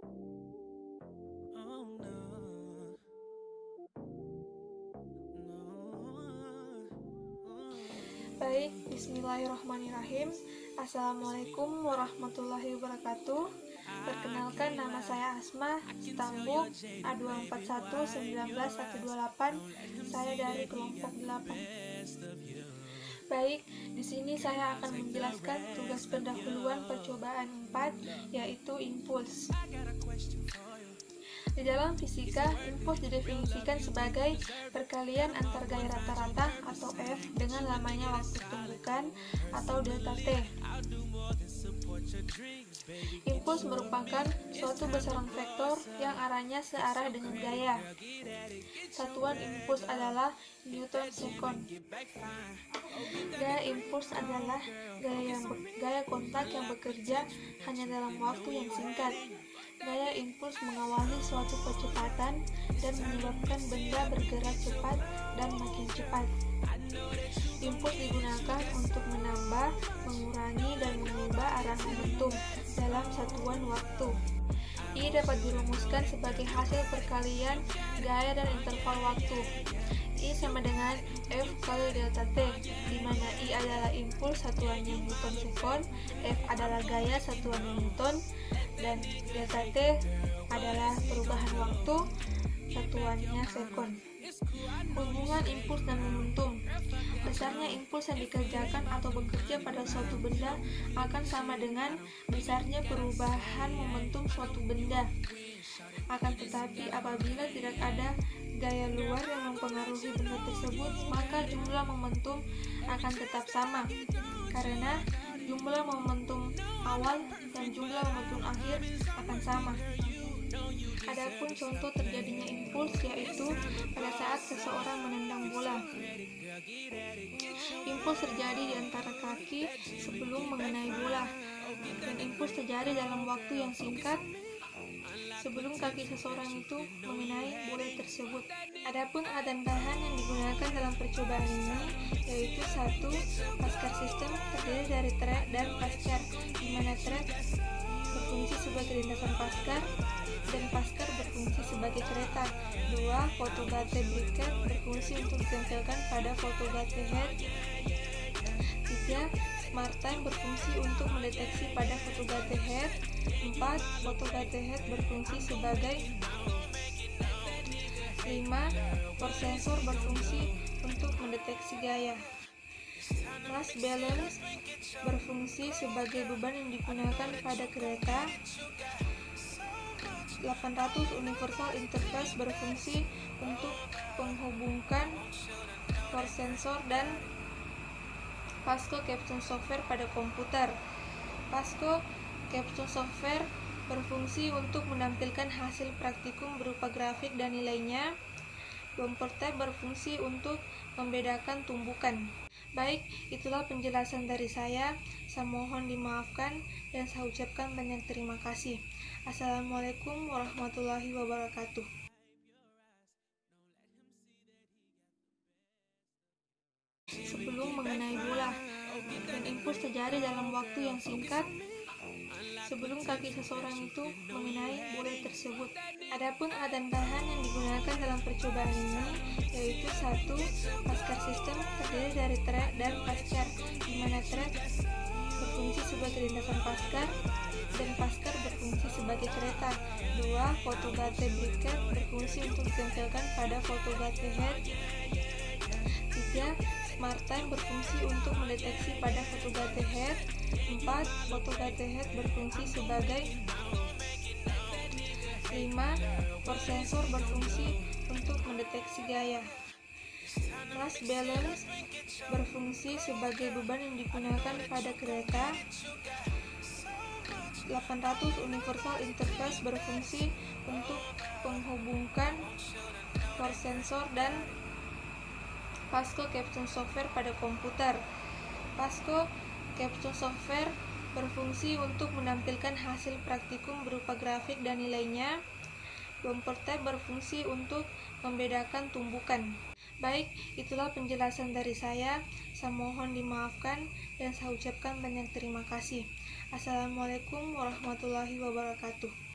Oh no, Baik, bismillahirrahmanirrahim. Assalamualaikum warahmatullahi wabarakatuh. Perkenalkan, nama saya Asma, Stambuk A2411928. Saya dari kelompok 8. Baik, di sini saya akan menjelaskan tugas pendahuluan percobaan 4, yaitu impuls. Di dalam fisika, impuls didefinisikan sebagai perkalian antar gaya rata-rata atau F dengan lamanya waktu tumbukan atau delta T. Impuls merupakan suatu besaran vektor yang arahnya searah dengan gaya. Satuan impuls adalah Newton second. Gaya impuls adalah gaya kontak yang bekerja hanya dalam waktu yang singkat. Gaya impuls mengawali suatu percepatan dan menyebabkan benda bergerak cepat dan makin cepat. Impuls digunakan untuk menambah, mengurangi, dan mengubah arah momentum dalam satuan waktu. I dapat dirumuskan sebagai hasil perkalian gaya dan interval waktu. I sama dengan F kali delta T, di mana I adalah impuls satuannya Newton second, F adalah gaya satuannya Newton, dan delta T adalah perubahan waktu satuannya second. Hubungan impuls dan momentum. Besarnya impuls yang dikerjakan atau bekerja pada suatu benda akan sama dengan besarnya perubahan momentum suatu benda. Akan tetapi, apabila tidak ada gaya luar yang mempengaruhi benda tersebut, maka jumlah momentum akan tetap sama, karena jumlah momentum awal dan jumlah momentum akhir akan sama. Adapun contoh terjadinya impuls yaitu pada saat seseorang menendang bola. Impuls terjadi di antara kaki sebelum mengenai bola, dan impuls terjadi dalam waktu yang singkat sebelum kaki seseorang itu mengenai bola tersebut. Adapun alat dan bahan yang digunakan dalam percobaan ini yaitu 1. Paskar sistem terdiri dari trek dan paskar, di mana trek berfungsi sebagai lintasan paskar dan paskar berfungsi sebagai kereta. 2. Fotogate briquet berfungsi untuk ditempelkan pada fotogate head. 3. Smart time berfungsi untuk mendeteksi pada fotogate head. 4. Fotogate head berfungsi sebagai 5. Force sensor berfungsi untuk mendeteksi gaya. Mass balance berfungsi sebagai beban yang digunakan pada kereta. 800 universal interface berfungsi untuk menghubungkan force sensor dan Pasco caption software pada komputer. Pasco caption software berfungsi untuk menampilkan hasil praktikum berupa grafik dan nilainya. Bumper tab berfungsi untuk membedakan tumbukan. Baik, itulah penjelasan dari saya. Saya mohon dimaafkan dan saya ucapkan banyak terima kasih. Assalamualaikum warahmatullahi wabarakatuh. Sebelum mengenai bola, dan impuls terjadi dalam waktu yang singkat sebelum kaki seseorang itu mengenai bola tersebut. Adapun alat dan bahan yang digunakan dalam percobaan ini yaitu 1. Paskar sistem terdiri dari trek dan paskar, di mana trek berfungsi sebagai lintasan paskar dan paskar berfungsi sebagai kereta. 2. Fotogate briquet berfungsi untuk ditempelkan pada fotogate head. 3. Smart time berfungsi untuk mendeteksi pada fotogate head. 4. Fotogate head berfungsi sebagai 5. Force sensor berfungsi untuk mendeteksi gaya. Mass balance berfungsi sebagai beban yang digunakan pada kereta. 800 universal interface berfungsi untuk menghubungkan force sensor dan Pasco caption software pada komputer. Pasco caption software berfungsi untuk menampilkan hasil praktikum berupa grafik dan nilainya. Bumper tab berfungsi untuk membedakan tumbukan. Baik, itulah penjelasan dari saya. Saya mohon dimaafkan dan saya ucapkan banyak terima kasih. Assalamualaikum warahmatullahi wabarakatuh.